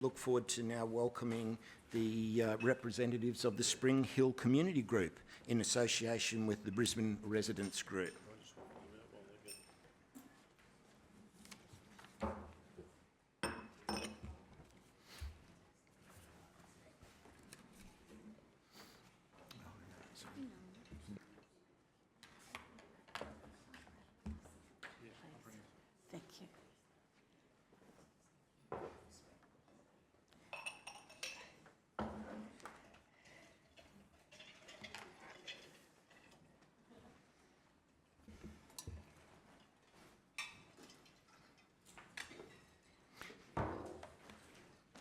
Look forward to now welcoming the representatives of the Spring Hill Community Group in association with the Brisbane Residents Group. Thank you.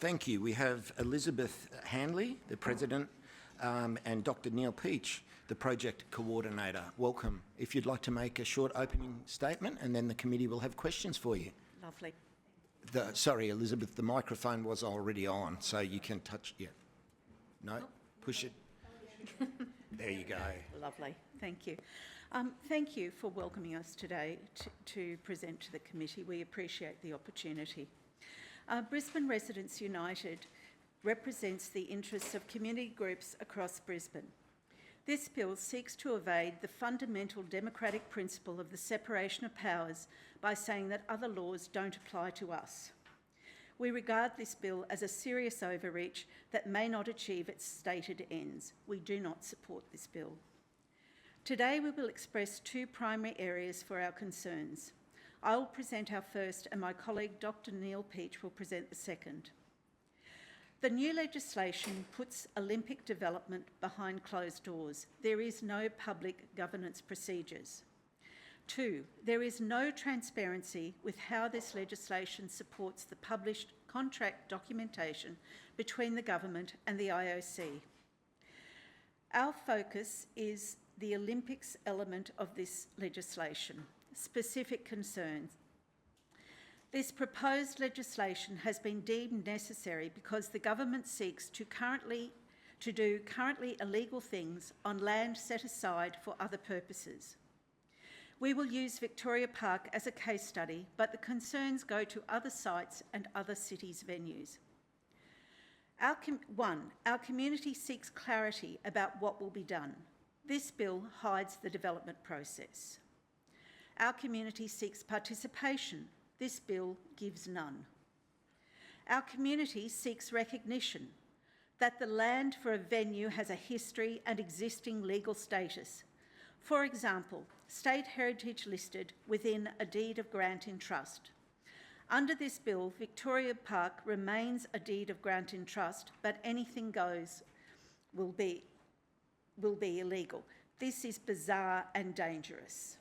Thank you. We have Elizabeth Handley, the President, and Dr. Neil Peach, the Project Coordinator. Welcome. If you'd like to make a short opening statement, and then the committee will have questions for you. Lovely. Sorry, Elizabeth, the microphone was already on, so you can touch it. No? Push it. There you go. Lovely. Thank you. Thank you for welcoming us today to present to the committee. We appreciate the opportunity. Brisbane Residents United represents the interests of community groups across Brisbane. This bill seeks to evade the fundamental democratic principle of the separation of powers by saying that other laws don't apply to us. We regard this bill as a serious overreach that may not achieve its stated ends. We do not support this bill. Today we will express two primary areas for our concerns. I will present our first and my colleague Dr. Neil Peach will present the second. The new legislation puts Olympic development behind closed doors. There is no public governance procedures. 2, there is no transparency with how this legislation supports the published contract documentation between the government and the IOC. Our focus is the Olympics element of this legislation. Specific concerns. This proposed legislation has been deemed necessary because the government seeks to do currently illegal things on land set aside for other purposes. We will use Victoria Park as a case study, but the concerns go to other sites and other cities' venues. Our community seeks clarity about what will be done. This bill hides the development process. Our community seeks participation. This bill gives none. Our community seeks recognition that the land for a venue has a history and existing legal status. For example, state heritage listed within a deed of grant in trust. Under this bill, Victoria Park remains a deed of grant in trust, but anything goes will be illegal. This is bizarre and dangerous.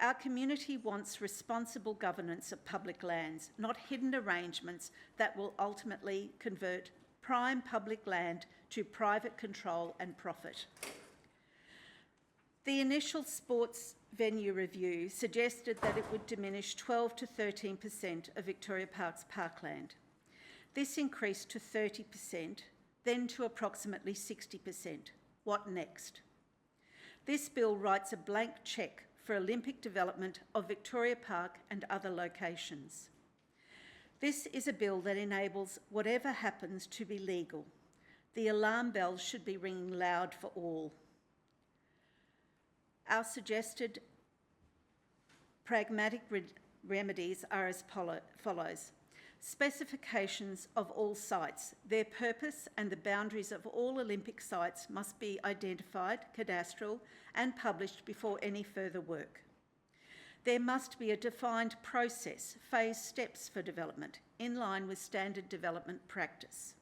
Our community wants responsible governance of public lands, not hidden arrangements that will ultimately convert prime public land to private control and profit. The initial sports venue review suggested that it would diminish 12 to 13% of Victoria Park's parkland. This increased to 30%, then to approximately 60%. What next? This bill writes a blank cheque for Olympic development of Victoria Park and other locations. This is a bill that enables whatever happens to be legal. The alarm bells should be ringing loud for all. Our suggested pragmatic remedies are as follows. Specifications of all sites, their purpose and the boundaries of all Olympic sites must be identified, cadastral, and published before any further work. There must be a defined process, phased steps for development, in line with standard development practice.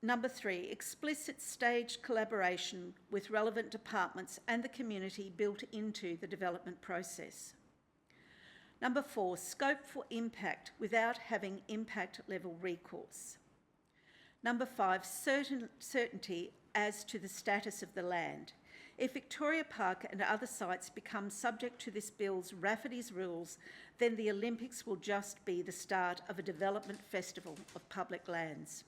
Number 3, explicit staged collaboration with relevant departments and the community built into the development process. Number 4, scope for impact without having impact level recourse. Number 5, certainty as to the status of the land. If Victoria Park and other sites become subject to this bill's Rafferty's rules, then the Olympics will just be the start of a development festival of public lands.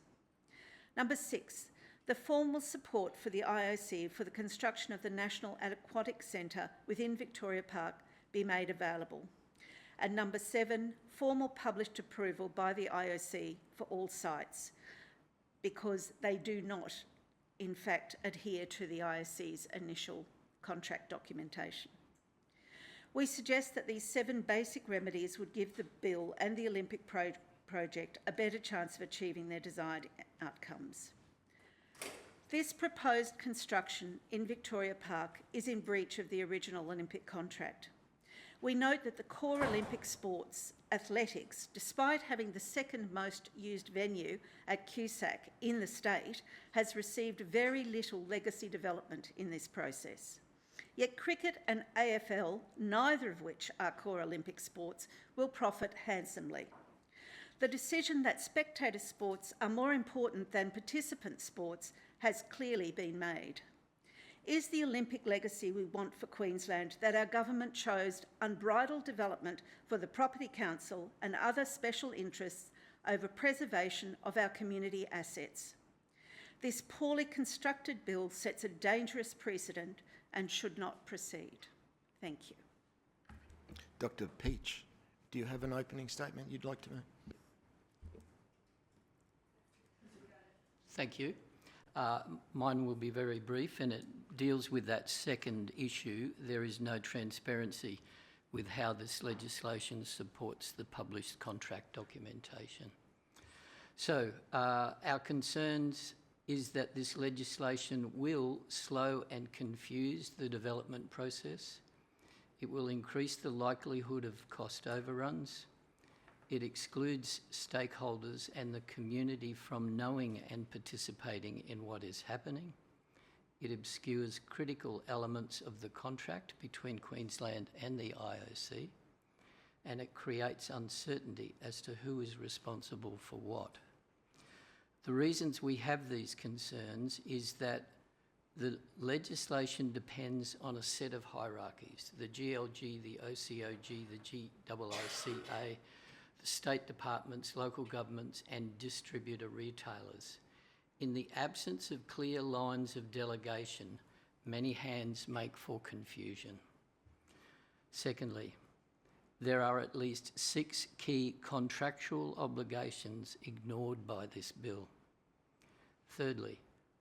Number 6, the formal support for the IOC for the construction of the National Aquatic Centre within Victoria Park be made available. And number 7, formal published approval by the IOC for all sites, because they do not, in fact, adhere to the IOC's initial contract documentation. We suggest that these 7 basic remedies would give the bill and the Olympic project a better chance of achieving their desired outcomes. This proposed construction in Victoria Park is in breach of the original Olympic contract. We note that the core Olympic sports, athletics, despite having the second most used venue at QSAC in the state, has received very little legacy development in this process. Yet cricket and AFL, neither of which are core Olympic sports, will profit handsomely. The decision that spectator sports are more important than participant sports has clearly been made. Is the Olympic legacy we want for Queensland that our government chose unbridled development for the Property Council and other special interests over preservation of our community assets? This poorly constructed bill sets a dangerous precedent and should not proceed. Thank you. Dr. Peach, do you have an opening statement you'd like to make? Thank you. Mine will be very brief, and it deals with that second issue. There is no transparency with how this legislation supports the published contract documentation. So our concerns is that this legislation will slow and confuse the development process. It will increase the likelihood of cost overruns. It excludes stakeholders and the community from knowing and participating in what is happening. It obscures critical elements of the contract between Queensland and the IOC, and it creates uncertainty as to who is responsible for what. The reasons we have these concerns is that the legislation depends on a set of hierarchies: the GLG, the OCOG, the GIICA, the state departments, local governments and distributor retailers. In the absence of clear lines of delegation, many hands make for confusion. Secondly, there are at least 6 key contractual obligations ignored by this bill. Thirdly,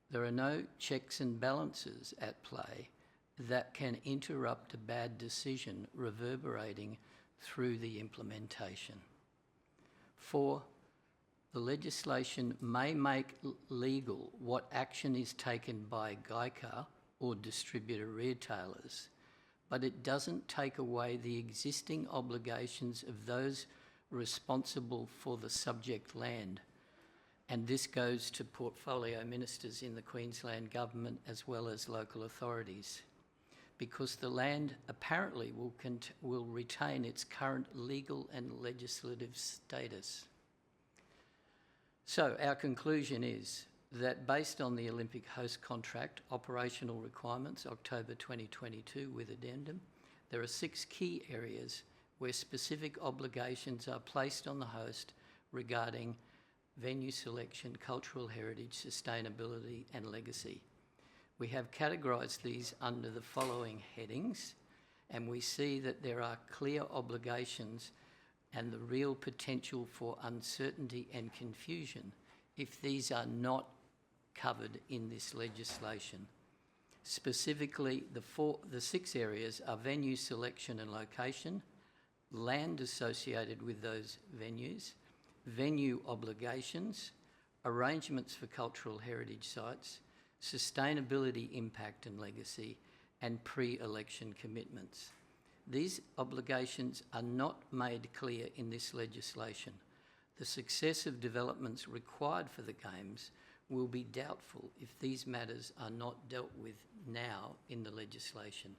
there are no checks and balances at play that can interrupt a bad decision reverberating through the implementation. 4, the legislation may make legal what action is taken by GIICA or distributor retailers, but it doesn't take away the existing obligations of those responsible for the subject land. And this goes to portfolio ministers in the Queensland Government as well as local authorities, because the land apparently will retain its current legal and legislative status. So our conclusion is that based on the Olympic host contract operational requirements, October 2022 with addendum, there are 6 key areas where specific obligations are placed on the host regarding venue selection, cultural heritage, sustainability and legacy. We have categorised these under the following headings, and we see that there are clear obligations and the real potential for uncertainty and confusion if these are not covered in this legislation. Specifically, the 6 areas are venue selection and location, land associated with those venues, venue obligations, arrangements for cultural heritage sites, sustainability impact and legacy, and pre-election commitments. These obligations are not made clear in this legislation. The success of developments required for the Games will be doubtful if these matters are not dealt with now in the legislation.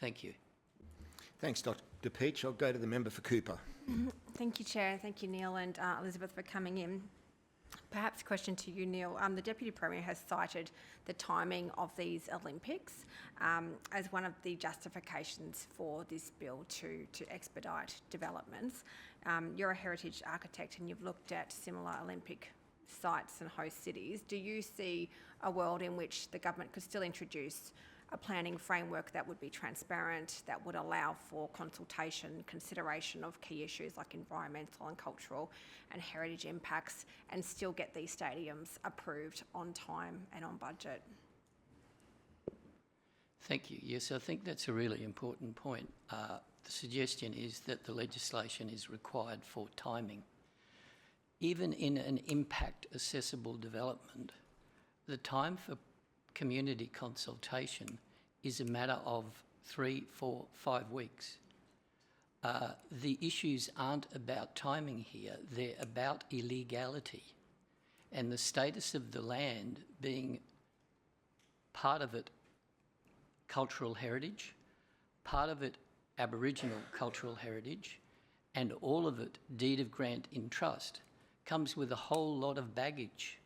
Thank you. Thanks, Dr. Peach. I'll go to the member for Cooper. Thank you, Chair. Thank you, Neil and Elizabeth, for coming in. Perhaps a question to you, Neil. The Deputy Premier has cited the timing of these Olympics as one of the justifications for this bill to expedite developments. You're a heritage architect and you've looked at similar Olympic sites and host cities. Do you see a world in which the government could still introduce a planning framework that would be transparent, that would allow for consultation, consideration of key issues like environmental and cultural and heritage impacts, and still get these stadiums approved on time and on budget. Thank you. Yes, I think that's a really important point. The suggestion is that the legislation is required for timing. Even in an impact accessible development, the time for community consultation is a matter of 3, 4, 5 weeks. The issues aren't about timing here, they're about illegality. And the status of the land being part of it cultural heritage, part of it Aboriginal cultural heritage, and all of it deed of grant in trust, comes with a whole lot of baggage.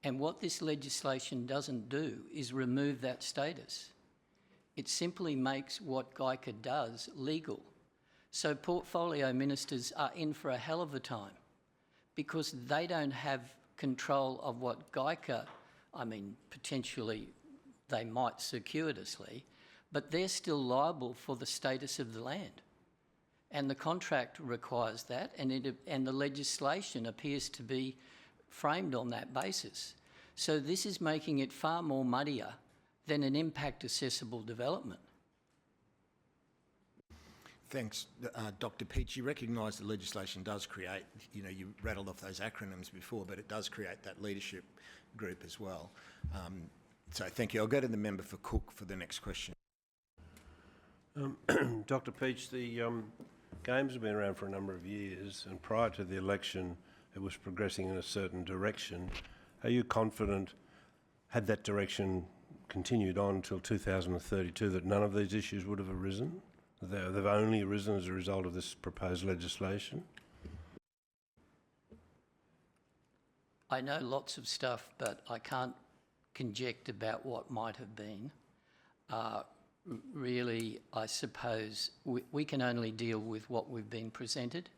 And what this legislation doesn't do is remove that status. It simply makes what GICA does legal. So portfolio ministers are in for a hell of a time because they don't have control of what GICA, I mean, potentially they might circuitously, but they're still liable for the status of the land. And the contract requires that, and the legislation appears to be framed on that basis. So this is making it far more muddier than an impact accessible development. Thanks, Dr. Peach. You recognise the legislation does create, you rattled off those acronyms before, but it does create that leadership group as well. So thank you. I'll go to the member for Cook for the next question. Dr. Peach, the Games have been around for a number of years, and prior to the election it was progressing in a certain direction. Are you confident, had that direction continued on until 2032, that none of these issues would have arisen? They've only arisen as a result of this proposed legislation? I know lots of stuff, but I can't conject about what might have been. Really, I suppose we can only deal with what we've been presented,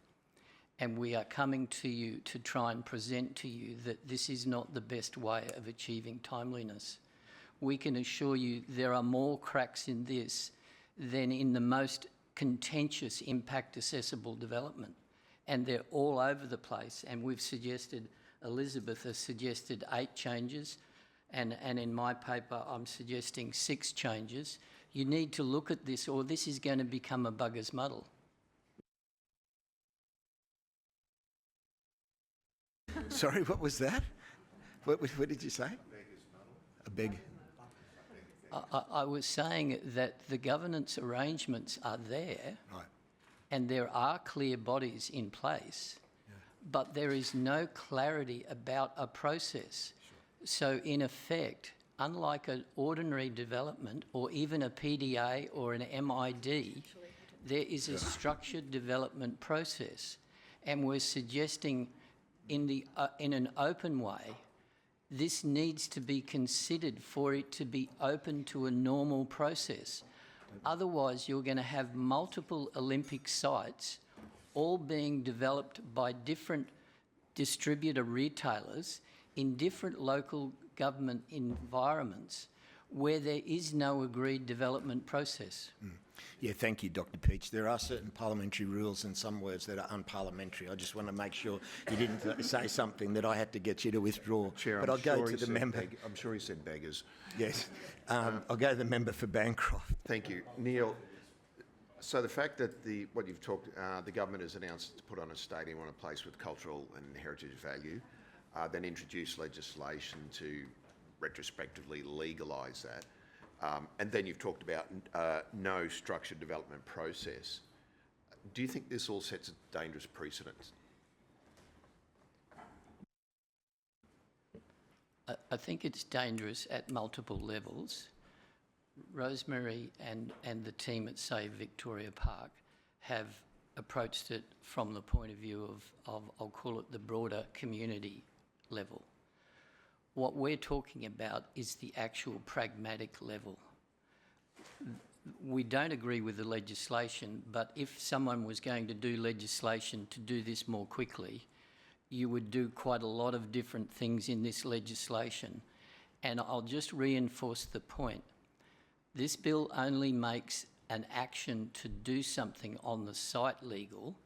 and we are coming to you to try and present to you that this is not the best way of achieving timeliness. We can assure you there are more cracks in this than in the most contentious impact accessible development, and they're all over the place, and we've suggested, Elizabeth has suggested 8 changes, and in my paper I'm suggesting 6 changes. You need to look at this, or this is going to become a bugger's muddle. Sorry, what was that? What did you say? A beg. I was saying that the governance arrangements are there, Right. and there are clear bodies in place, but there is no clarity about a process. So in effect, unlike an ordinary development or even a PDA or an MID, there is a structured development process, and we're suggesting in an open way, this needs to be considered for it to be open to a normal process. Otherwise, you're going to have multiple Olympic sites all being developed by different distributor retailers in different local government environments where there is no agreed development process. Yeah, thank you, Dr. Peach. There are certain parliamentary rules and some words that are unparliamentary. I just want to make sure you didn't say something that I had to get you to withdraw. Chair, but I'll go to the member. I'm sure he said beggars. Yes. I'll go to the member for Bancroft. Thank you. Neil, so the fact that the government has announced to put on a stadium on a place with cultural and heritage value, then introduce legislation to retrospectively legalise that, and then you've talked about no structured development process. Do you think this all sets a dangerous precedent? I think it's dangerous at multiple levels. Rosemary and the team at Save Victoria Park have approached it from the point of view of I'll call it the broader community level. What we're talking about is the actual pragmatic level. We don't agree with the legislation, but if someone was going to do legislation to do this more quickly, you would do quite a lot of different things in this legislation. And I'll just reinforce the point. This bill only makes an action to do something on the site legal.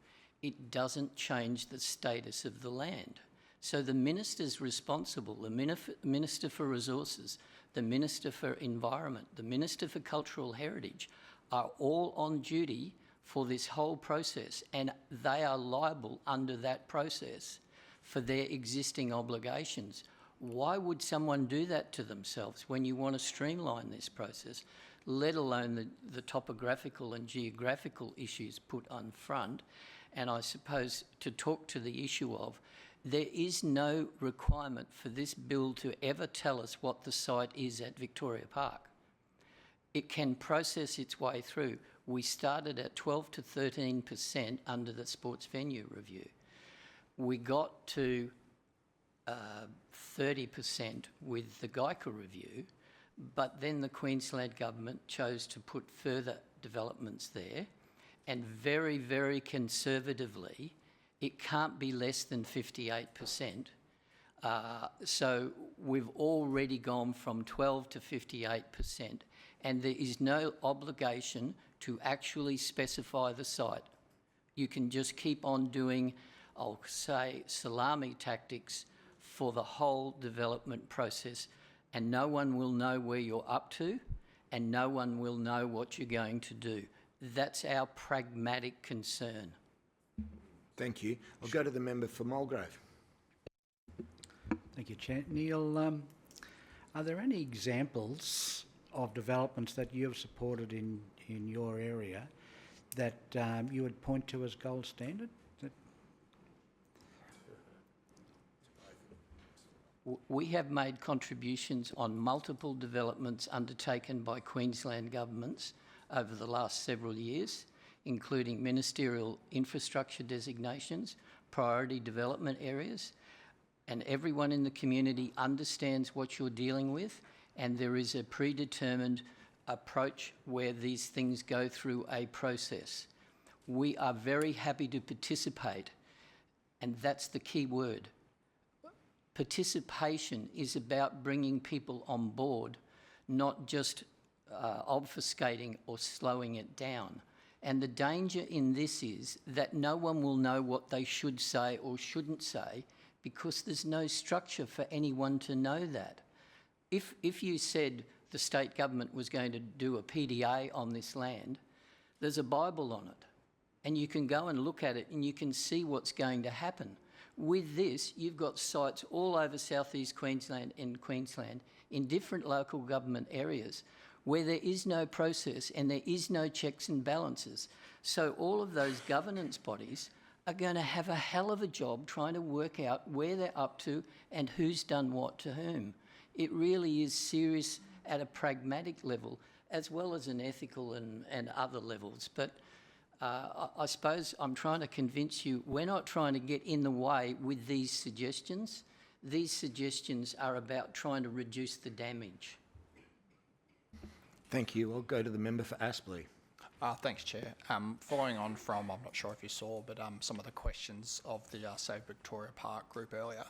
It doesn't change the status of the land. So the minister's responsible, the Minister for Resources, the Minister for Environment, the Minister for Cultural Heritage are all on duty for this whole process, and they are liable under that process for their existing obligations. Why would someone do that to themselves when you want to streamline this process, let alone the topographical and geographical issues put on front? And I suppose to talk to the issue of, there is no requirement for this bill to ever tell us what the site is at Victoria Park. It can process its way through. We started at 12 to 13% under the sports venue review. We got to 30% with the Geica review, but then the Queensland Government chose to put further developments there, and very, very conservatively, it can't be less than 58%. So we've already gone from 12 to 58%, and there is no obligation to actually specify the site. You can just keep on doing, I'll say, salami tactics for the whole development process, and no one will know where you're up to, and no one will know what you're going to do. That's our pragmatic concern. Thank you. I'll go to the member for Mulgrave. Thank you, Chair. Neil, are there any examples of developments that you have supported in your area that you would point to as gold standard? We have made contributions on multiple developments undertaken by Queensland governments over the last several years, including ministerial infrastructure designations, priority development areas, and everyone in the community understands what you're dealing with, and there is a predetermined approach where these things go through a process. We are very happy to participate, and that's the key word. Participation is about bringing people on board, not just obfuscating or slowing it down. And the danger in this is that no one will know what they should say or shouldn't say because there's no structure for anyone to know that. If you said the state government was going to do a PDA on this land, there's a Bible on it, and you can go and look at it and you can see what's going to happen. With this, you've got sites all over southeast Queensland and Queensland in different local government areas where there is no process and there is no checks and balances. So all of those governance bodies are going to have a hell of a job trying to work out where they're up to and who's done what to whom. It really is serious at a pragmatic level as well as an ethical and other levels. But I suppose I'm trying to convince you we're not trying to get in the way with these suggestions. These suggestions are about trying to reduce the damage. Thank you. I'll go to the member for Aspley. Thanks, Chair. Following on from, I'm not sure if you saw, but some of the questions of the Save Victoria Park group earlier,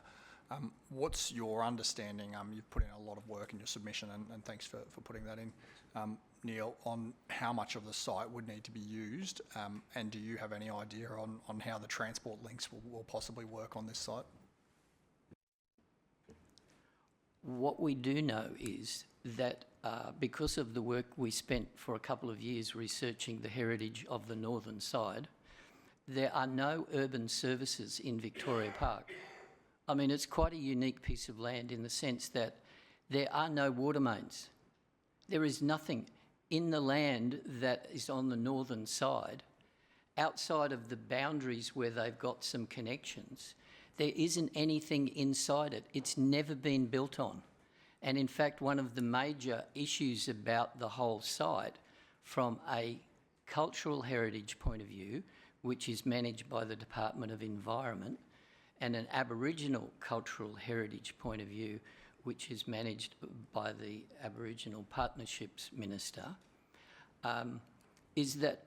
what's your understanding, you've put in a lot of work in your submission, and thanks for putting that in, Neil, on how much of the site would need to be used, and do you have any idea on how the transport links will possibly work on this site? What we do know is that because of the work we spent for a couple of years researching the heritage of the northern side, there are no urban services in Victoria Park. I mean, it's quite a unique piece of land in the sense that there are no water mains. There is nothing in the land that is on the northern side, outside of the boundaries where they've got some connections. There isn't anything inside it. It's never been built on. And in fact, one of the major issues about the whole site from a cultural heritage point of view, which is managed by the Department of Environment, and an Aboriginal cultural heritage point of view, which is managed by the Aboriginal Partnerships Minister, is that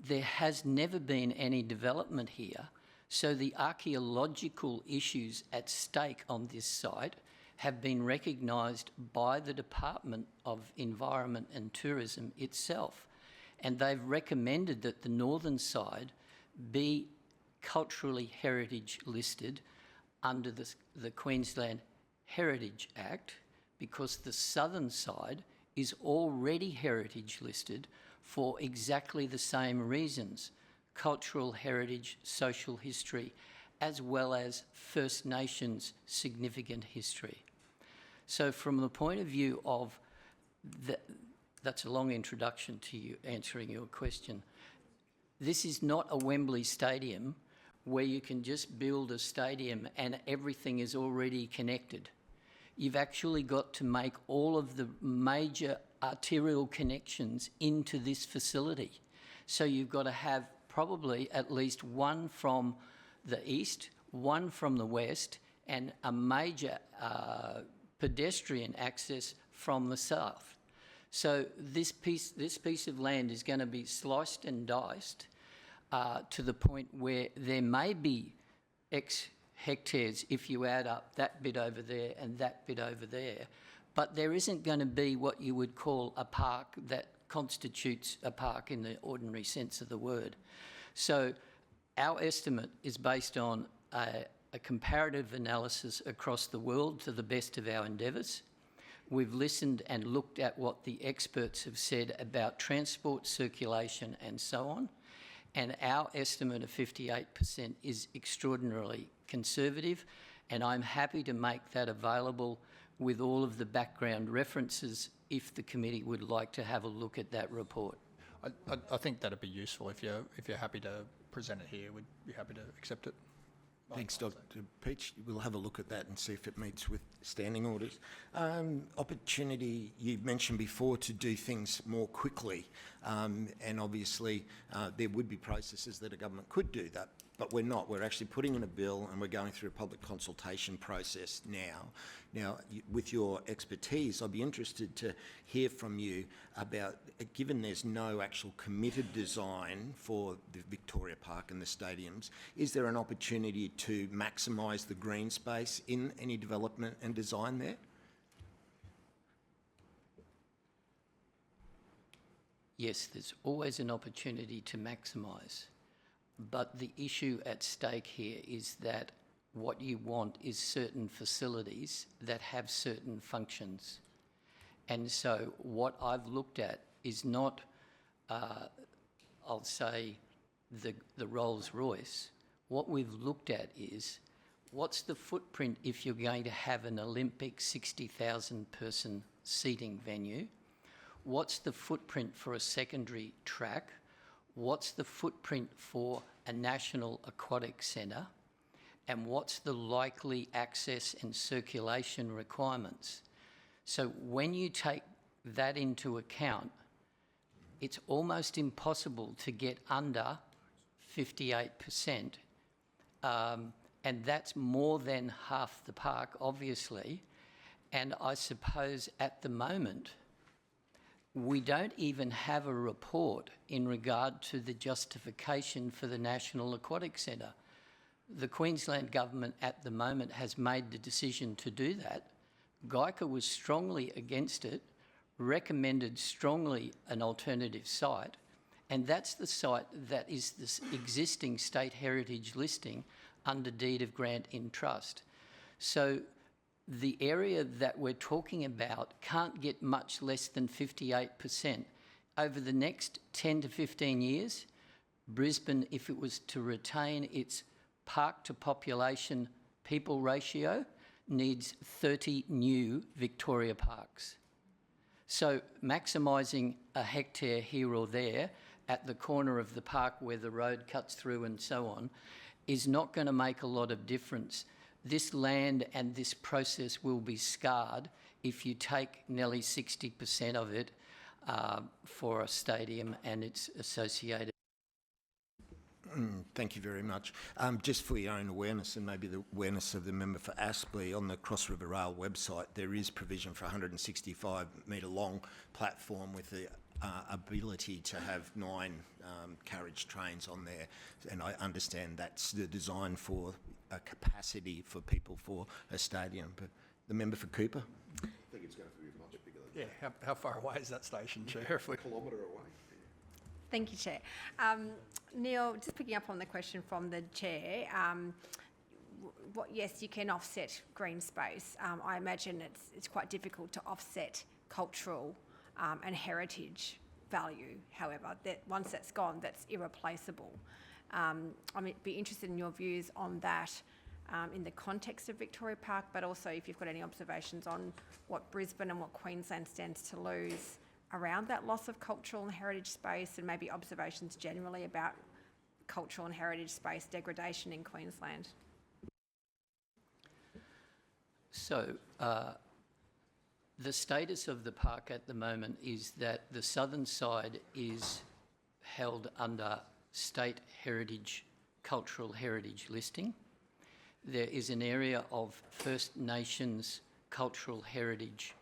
there has never been any development here. So the archaeological issues at stake on this site have been recognised by the Department of Environment and Tourism itself. And they've recommended that the northern side be culturally heritage listed under the Queensland Heritage Act, because the southern side is already heritage listed for exactly the same reasons: cultural heritage, social history, as well as First Nations significant history. So from the point of view of that's a long introduction to you answering your question. This is not a Wembley Stadium where you can just build a stadium and everything is already connected. You've actually got to make all of the major arterial connections into this facility. So you've got to have probably at least one from the east, one from the west, and a major pedestrian access from the south. So this piece of land is going to be sliced and diced to the point where there may be X hectares if you add up that bit over there and that bit over there, but there isn't going to be what you would call a park that constitutes a park in the ordinary sense of the word. So our estimate is based on a comparative analysis across the world to the best of our endeavours. We've listened and looked at what the experts have said about transport, circulation and so on, and our estimate of 58% is extraordinarily conservative, and I'm happy to make that available with all of the background references if the committee would like to have a look at that report. I think that'd be useful if you're happy to present it here. We'd be happy to accept it. Thanks, Dr. Peach. We'll have a look at that and see if it meets with standing orders. Opportunity, you mentioned before, to do things more quickly, and obviously there would be processes that a government could do that, but we're not. We're actually putting in a bill and we're going through a public consultation process now. Now, with your expertise, I'd be interested to hear from you about, given there's no actual committed design for the Victoria Park and the stadiums, is there an opportunity to maximise the green space in any development and design there? Yes, there's always an opportunity to maximise, but the issue at stake here is that what you want is certain facilities that have certain functions. And so what I've looked at is not, I'll say, the Rolls-Royce. What we've looked at is, what's the footprint if you're going to have an Olympic 60,000 person seating venue? What's the footprint for a secondary track? What's the footprint for a national aquatic centre? And what's the likely access and circulation requirements? So when you take that into account, it's almost impossible to get under 58%. And that's more than half the park, obviously. And I suppose at the moment, we don't even have a report in regard to the justification for the National Aquatic Centre. The Queensland Government at the moment has made the decision to do that. GICA was strongly against it, recommended strongly an alternative site, and that's the site that is this existing state heritage listing under deed of grant in trust. So the area that we're talking about can't get much less than 58%. Over the next 10 to 15 years, Brisbane, if it was to retain its park to population people ratio, needs 30 new Victoria parks. So maximising a hectare here or there at the corner of the park where the road cuts through and so on is not going to make a lot of difference. This land and this process will be scarred if you take nearly 60% of it for a stadium and its associated. Thank you very much. Just for your own awareness and maybe the awareness of the member for Aspley, on the Cross River Rail website there is provision for a 165 metre long platform with the ability to have 9 carriage trains on there, and I understand that's the design for a capacity for people for a stadium. But The member for Cooper. I think it's going to be much bigger than Yeah, how far away is that station, Chair? If we- a kilometre away. Thank you, Chair. Neil, just picking up on the question from the Chair, yes, you can offset green space. I imagine it's quite difficult to offset cultural and heritage value. However, that once that's gone, that's irreplaceable. I'd be interested in your views on that in the context of Victoria Park, but also if you've got any observations on what Brisbane and what Queensland stands to lose around that loss of cultural and heritage space, and maybe observations generally about cultural and heritage space degradation in Queensland. So, the status of the park at the moment is that the southern side is held under state heritage, cultural heritage listing. There is an area of First Nations cultural heritage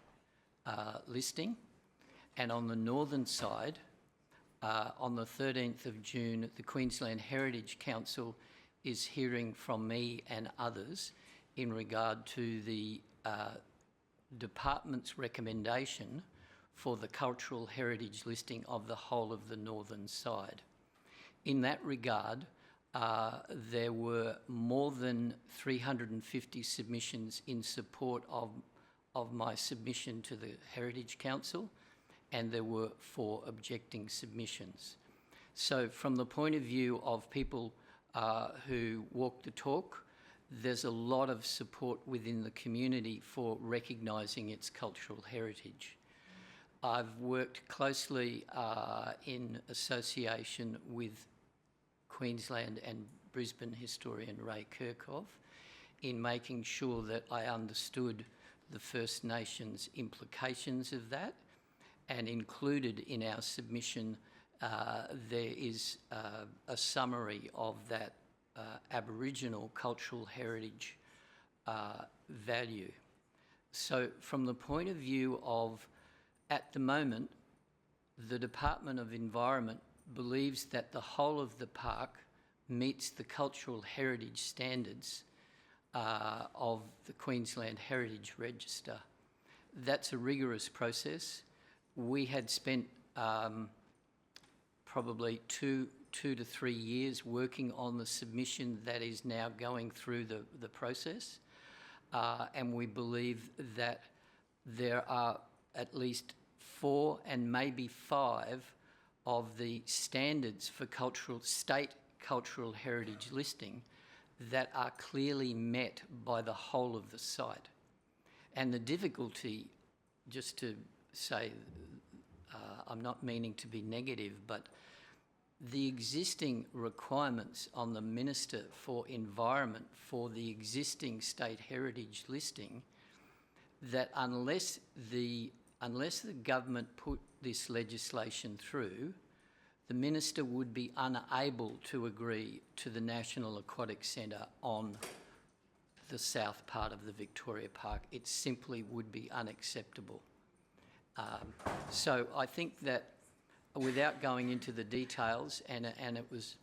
listing. And on the northern side, on the 13th of June, the Queensland Heritage Council is hearing from me and others in regard to the department's recommendation for the cultural heritage listing of the whole of the northern side. In that regard, there were more than 350 submissions in support of my submission to the Heritage Council, and there were 4 objecting submissions. So from the point of view of people who walk the talk, there's a lot of support within the community for recognising its cultural heritage. I've worked closely in association with Queensland and Brisbane historian Ray Kirchhoff in making sure that I understood the First Nations implications of that, and included in our submission there is a summary of that Aboriginal cultural heritage value. So from the point of view of, at the moment, the Department of Environment believes that the whole of the park meets the cultural heritage standards of the Queensland Heritage Register. That's a rigorous process. We had spent probably two to 3 years working on the submission that is now going through the process, and we believe that there are at least 4 and maybe 5 of the standards for state cultural heritage listing that are clearly met by the whole of the site. And the difficulty, just to say, I'm not meaning to be negative, but the existing requirements on the Minister for Environment for the existing state heritage listing, that unless the government put this legislation through, the Minister would be unable to agree to the National Aquatic Centre on the south part of the Victoria Park. It simply would be unacceptable. So I think that without going into the details, and it was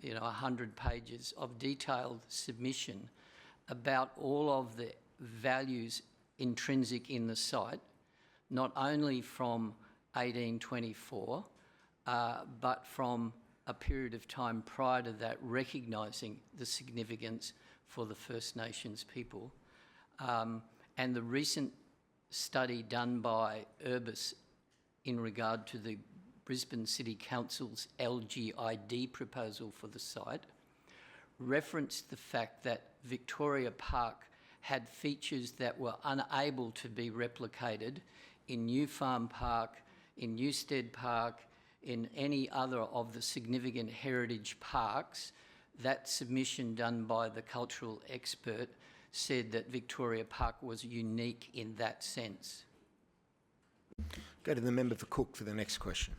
100 pages of detailed submission about all of the values intrinsic in the site, not only from 1824, but from a period of time prior to that, recognising the significance for the First Nations people. And the recent study done by Urbis in regard to the Brisbane City Council's LGID proposal for the site referenced the fact that Victoria Park had features that were unable to be replicated in New Farm Park, in Newstead Park, in any other of the significant heritage parks. That submission done by the cultural expert said that Victoria Park was unique in that sense. Go to the member for Cook for the next question.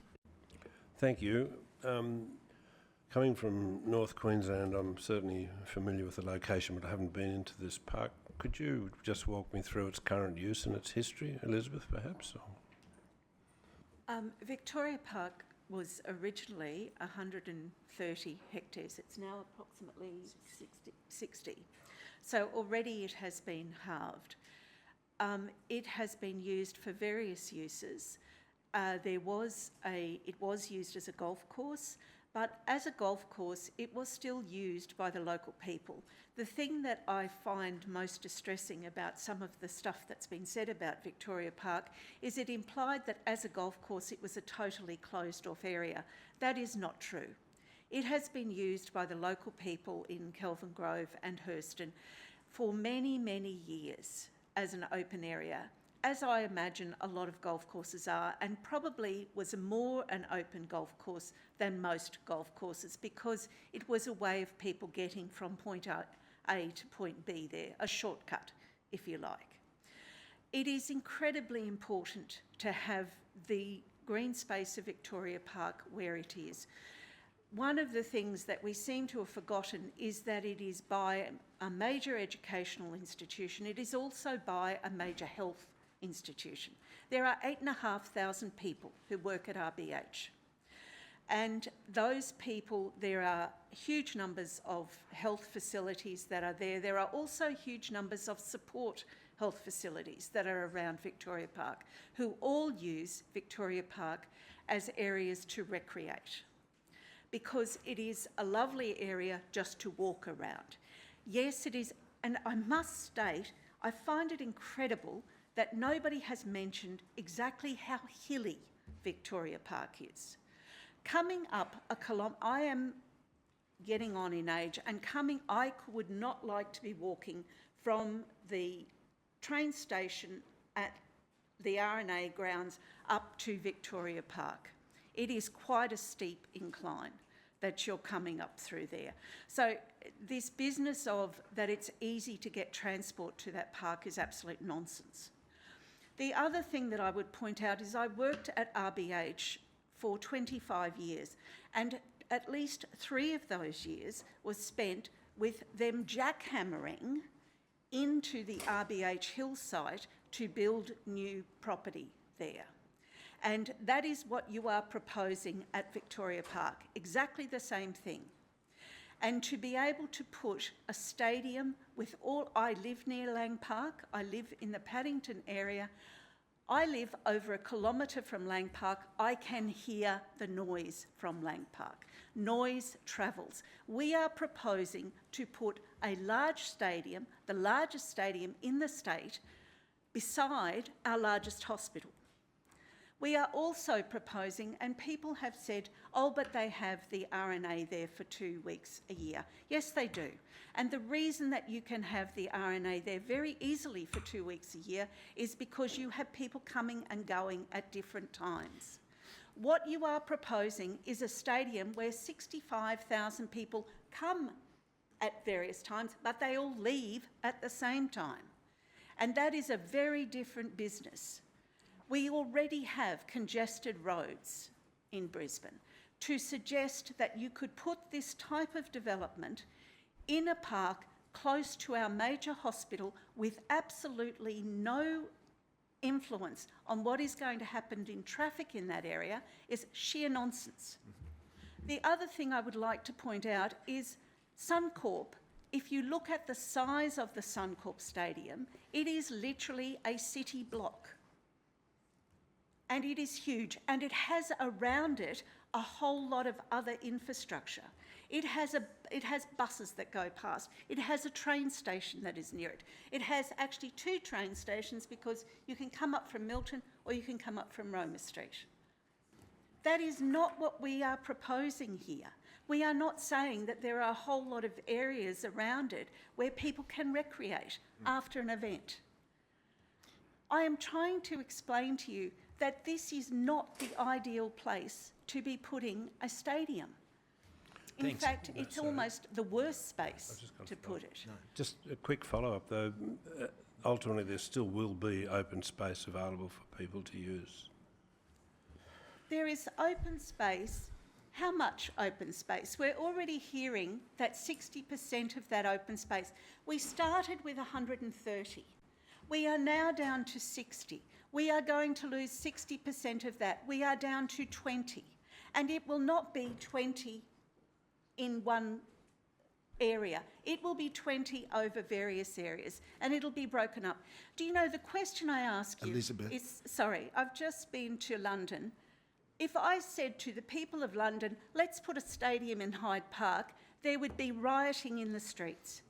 Thank you. Coming from North Queensland, I'm certainly familiar with the location, but I haven't been into this park. Could you just walk me through its current use and its history, Elizabeth, perhaps? Victoria Park was originally 130 hectares. It's now approximately 60. So already it has been halved. It has been used for various uses. It was used as a golf course, but as a golf course, it was still used by the local people. The thing that I find most distressing about some of the stuff that's been said about Victoria Park is it implied that as a golf course, it was a totally closed-off area. That is not true. It has been used by the local people in Kelvin Grove and Hurston for many, many years as an open area, as I imagine a lot of golf courses are, and probably was more an open golf course than most golf courses because it was a way of people getting from point A to point B there, a shortcut, if you like. It is incredibly important to have the green space of Victoria Park where it is. One of the things that we seem to have forgotten is that it is by a major educational institution. It is also by a major health institution. There are 8,500 people who work at RBH. And those people, there are huge numbers of health facilities that are there. There are also huge numbers of support health facilities that are around Victoria Park, who all use Victoria Park as areas to recreate, because it is a lovely area just to walk around. Yes, it is, and I must state, I find it incredible that nobody has mentioned exactly how hilly Victoria Park is. Coming up a kilometre, I am getting on in age, and I would not like to be walking from the train station at the RNA grounds up to Victoria Park. It is quite a steep incline that you're coming up through there. So this business of that it's easy to get transport to that park is absolute nonsense. The other thing that I would point out is I worked at RBH for 25 years, and at least 3 of those years was spent with them jackhammering into the RBH Hill site to build new property there. And that is what you are proposing at Victoria Park, exactly the same thing. And to be able to put a stadium with all, I live near Lang Park, I live in the Paddington area, I live over a kilometre from Lang Park, I can hear the noise from Lang Park. Noise travels. We are proposing to put a large stadium, the largest stadium in the state, beside our largest hospital. We are also proposing, and people have said, oh, but they have the RNA there for 2 weeks a year. Yes, they do. And the reason that you can have the RNA there very easily for 2 weeks a year is because you have people coming and going at different times. What you are proposing is a stadium where 65,000 people come at various times, but they all leave at the same time. And that is a very different business. We already have congested roads in Brisbane. To suggest that you could put this type of development in a park close to our major hospital with absolutely no influence on what is going to happen in traffic in that area is sheer nonsense. The other thing I would like to point out is Suncorp. If you look at the size of the Suncorp Stadium, it is literally a city block. And it is huge, and it has around it a whole lot of other infrastructure. It has buses that go past. It has a train station that is near it. It has actually 2 train stations because you can come up from Milton or you can come up from Roma Street. That is not what we are proposing here. We are not saying that there are a whole lot of areas around it where people can recreate after an event. I am trying to explain to you that this is not the ideal place to be putting a stadium. In Thanks. fact, it's almost the worst space to put it. Just a quick follow-up though. Ultimately, there still will be open space available for people to use. There is open space. How much open space? We're already hearing that 60% of that open space, we started with 130. We are now down to 60. We are going to lose 60% of that. We are down to 20. And it will not be 20 in one area. It will be 20 over various areas, and it'll be broken up. Do you know, the question I ask you Elizabeth. is, sorry, I've just been to London. If I said to the people of London, let's put a stadium in Hyde Park, there would be rioting in the streets.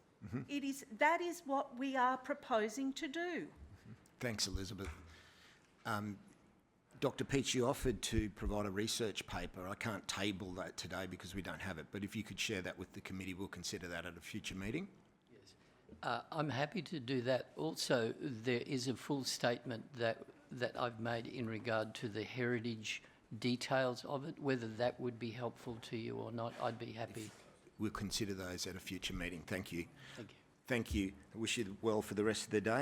That is what we are proposing to do. Thanks, Elizabeth. Dr. Peach, you offered to provide a research paper. I can't table that today because we don't have it, but if you could share that with the committee, we'll consider that at a future meeting. I'm happy to do that. Also, there is a full statement that I've made in regard to the heritage details of it. Whether that would be helpful to you or not, I'd be happy. We'll consider those at a future meeting. Thank you. Thank you. Thank you. I wish you well for the rest of the day.